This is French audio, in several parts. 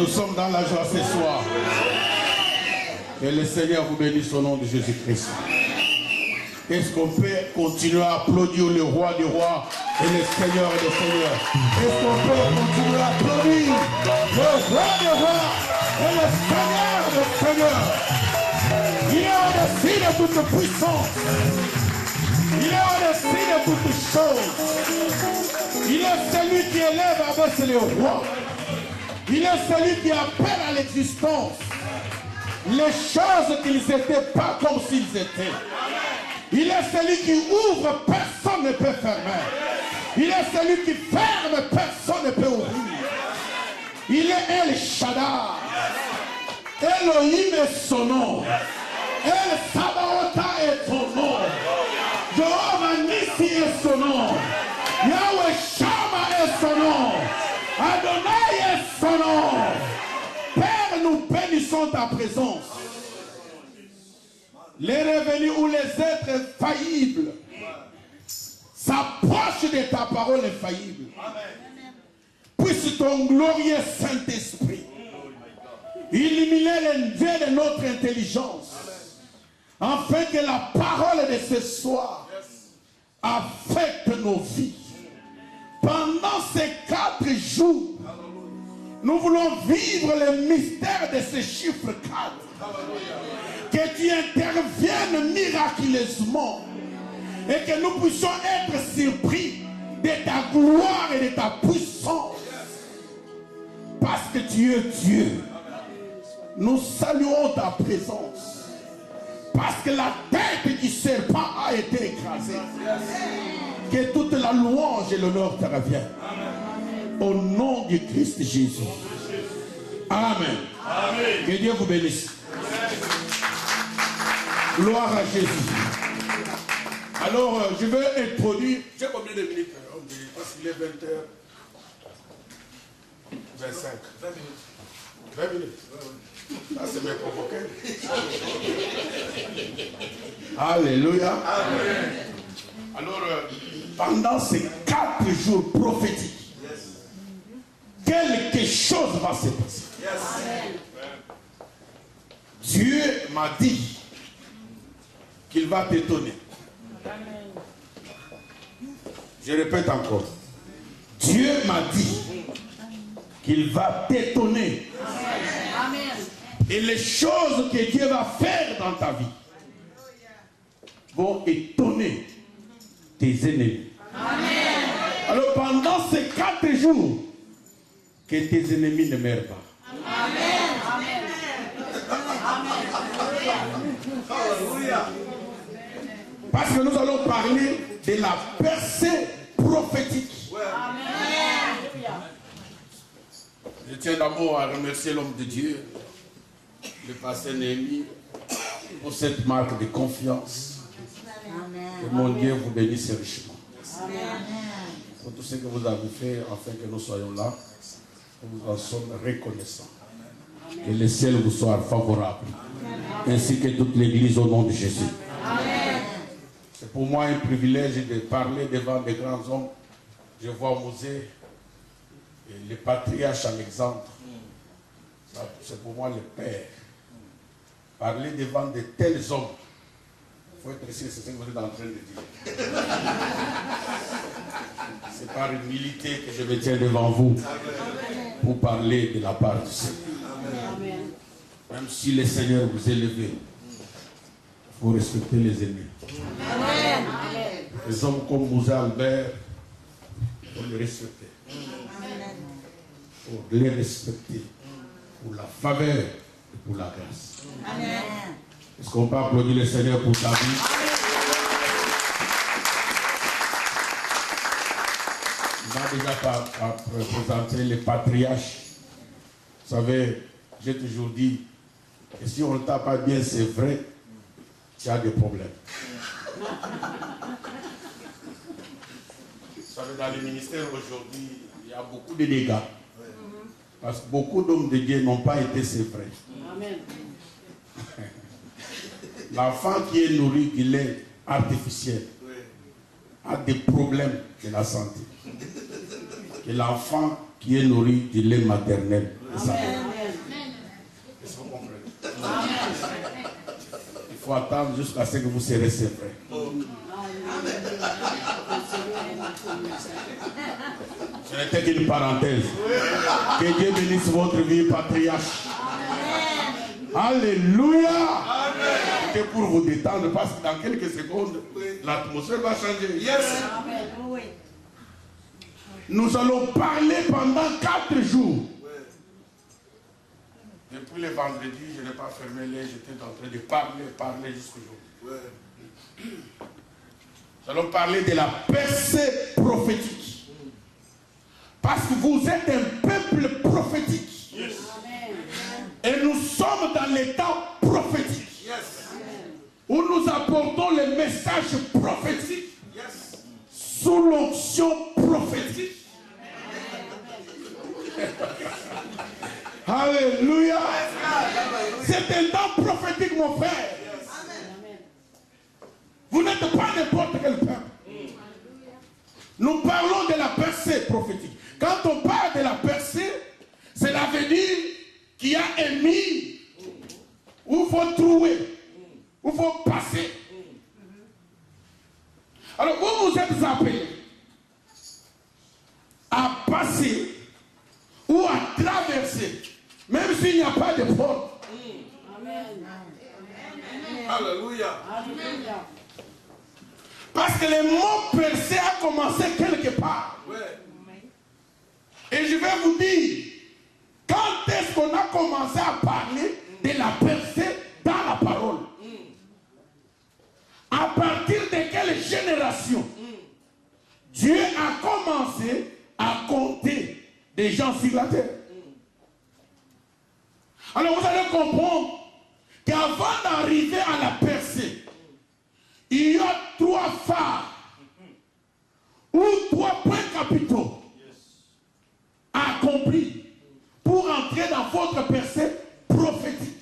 nous sommes dans la joie ce soir. Que le Seigneur vous bénisse au nom de Jésus-Christ. Est-ce qu'on peut continuer à applaudir le roi du roi et le Seigneur des seigneurs? Est-ce qu'on peut continuer à applaudir le roi du roi et le Seigneur des seigneurs? Il est au-dessus de toute puissance. Il est au-dessus de toutes choses. Il est celui qui élève avec les rois. Il est celui qui appelle à l'existence les choses qu'ils n'étaient pas comme s'ils étaient. Il est celui qui ouvre, personne ne peut fermer. Il est celui qui ferme, personne ne peut ouvrir. Il est El Shaddai. Elohim est son nom. El Sabaota est son nom. Jehovah Nissi est son nom. Yahweh Shama est son nom. Adonai est son nom. Père, nous bénissons ta présence. Les revenus ou les êtres faillibles s'approchent de ta parole infaillible. Puisse ton glorieux Saint-Esprit illuminer les yeux de notre intelligence, afin que la parole de ce soir affecte nos vies. Pendant ces 4 jours, nous voulons vivre le mystère de ce chiffre 4. Que tu interviennes miraculeusement et que nous puissions être surpris de ta gloire et de ta puissance. Parce que tu es Dieu. Nous saluons ta présence. Parce que la tête du serpent a été écrasée. Que toute la louange et l'honneur te reviennent. Au nom du Christ Jésus. Amen. Amen. Que Dieu vous bénisse. Gloire à Jésus. Alors, je veux introduire. J'ai combien de minutes? Parce qu'il est 20h. 25. 20 minutes. 20 minutes. Ça, c'est bien convoqué. Alléluia. Amen. Alors, pendant ces 4 jours prophétiques, quelque chose va se passer. Amen. Dieu m'a dit qu'il va t'étonner. Je répète encore. Dieu m'a dit qu'il va t'étonner. Et les choses que Dieu va faire dans ta vie vont étonner tes ennemis. Amen. Alors pendant ces 4 jours, que tes ennemis ne meurent pas. Amen. Amen. Alléluia. Parce que nous allons parler de la percée prophétique. Amen. Je tiens d'abord à remercier l'homme de Dieu, le pasteur Néhémie, pour cette marque de confiance. Amen. Que mon Dieu vous bénisse richement. Amen. Pour tout ce que vous avez fait afin que nous soyons là, nous en sommes reconnaissants. Amen. Que le ciel vous soit favorable. Amen. Ainsi que toute l'église au nom de Jésus. Amen. C'est pour moi un privilège de parler devant des grands hommes. Je vois Mosée et le patriarche Alexandre. C'est pour moi le père. Parler devant de tels hommes. Il faut être précis, c'est ce que vous êtes en train de dire. C'est par humilité que je me tiens devant vous pour parler de la part du Seigneur. Même si le Seigneur vous élève, il faut respecter les ennemis. Amen. Les hommes comme Mosée Albert, il faut les respecter. Il faut les respecter pour la faveur et pour la grâce. Amen. Est-ce qu'on peut applaudir le Seigneur pour ta vie? Il m'a déjà présenté les patriarches. Vous savez, j'ai toujours dit que si on ne t'a pas bien, c'est vrai, tu as des problèmes. Vous savez, dans le ministère aujourd'hui, il y a beaucoup de dégâts. Parce que beaucoup d'hommes de Dieu n'ont pas été sévrés. Amen. L'enfant qui est nourri du lait artificiel a des problèmes de la santé. Et l'enfant qui est nourri du lait maternel. Il faut attendre jusqu'à ce que vous serez séparés. Ce n'était qu'une parenthèse. Que Dieu bénisse votre vie, patriarche. Alléluia. C'était pour vous détendre parce que dans quelques secondes, l'atmosphère va changer. Yes. Nous allons parler pendant 4 jours. Depuis le vendredi, je n'ai pas fermé l'œil, j'étais en train de parler jusqu'au jour. Nous allons parler de la percée prophétique. Parce que vous êtes un peuple prophétique. Yes. Et nous sommes dans l'état prophétique. Yes. Où nous apportons les messages prophétiques. Yes. Sous l'onction prophétique. Alléluia. C'est un temps prophétique, mon frère. Vous n'êtes pas n'importe quel peuple. Nous parlons de la percée prophétique. Quand on parle de la percée, c'est l'avenir qui a émis où il faut trouver, où il faut passer. Alors vous vous êtes appelés à passer ou à traverser, même s'il n'y a pas de porte. Amen. Alléluia. Parce que le mot percé a commencé quelque part. Et je vais vous dire, quand est-ce qu'on a commencé à parler de la percée dans la parole? À partir de quelle génération Dieu a commencé à compter des gens sur la terre? Alors vous allez comprendre qu'avant d'arriver à la percée, il y a 3 phares ou 3 points capitaux accomplis pour entrer dans votre percée prophétique.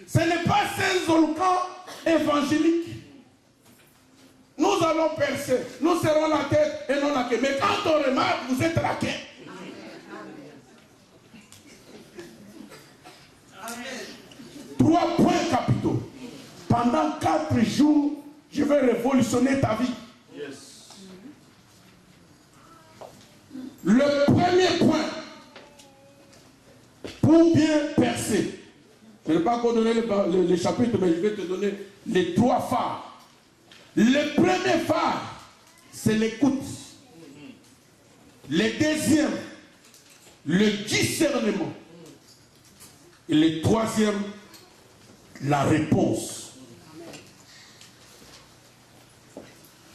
Ce n'est pas ces volcans évangéliques. Nous allons percer, nous serons la tête et non la queue. Mais quand on remarque, vous êtes la queue. Amen. 3 points capitaux. Pendant 4 jours, je vais révolutionner ta vie. Yes. Le premier point, pour bien percer, je ne vais pas encore donner le chapitre, mais je vais te donner les 3 phares. Le premier phare, c'est l'écoute. Le deuxième, le discernement. Et le troisième, la réponse.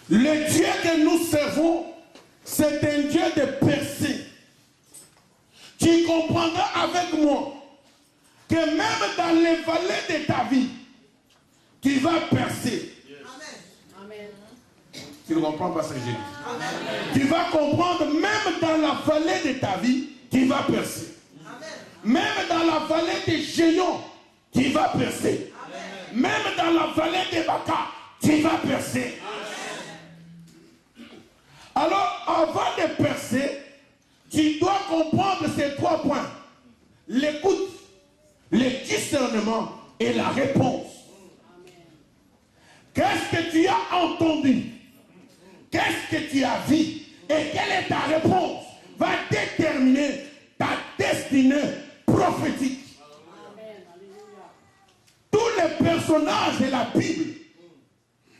Le Dieu que nous servons, c'est un Dieu de percée. Tu comprendras avec moi que même dans les vallées de ta vie, tu vas percer. Amen. Tu ne comprends pas ce que j'ai dit? Tu vas comprendre, même dans la vallée de ta vie, tu vas percer. Amen. Même dans la vallée des géants, tu vas percer. Amen. Même dans la vallée des Baka, tu vas percer. Amen. Alors, avant de percer, tu dois comprendre ces 3 points. L'écoute, le discernement et la réponse. Qu'est-ce que tu as entendu? Qu'est-ce que tu as vu? Et quelle est ta réponse? Va déterminer ta destinée prophétique. Tous les personnages de la Bible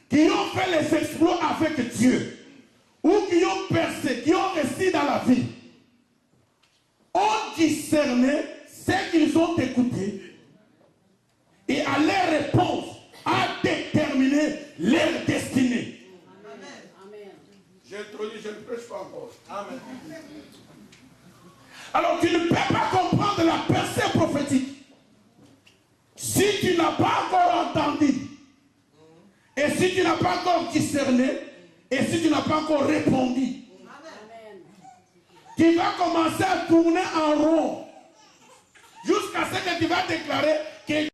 qui ont fait les exploits avec Dieu, ou qui ont percé, qui ont resté dans la vie, ont discerné ce qu'ils ont écouté et à leur réponse a déterminé leur destinée. Amen. J'ai introduit, je ne prêche pas encore. Amen. Alors tu ne peux pas comprendre la percée prophétique si tu n'as pas encore entendu et si tu n'as pas encore discerné et si tu n'as pas encore répondu. Amen. Tu vas commencer à tourner en rond jusqu'à ce que tu vas déclarer que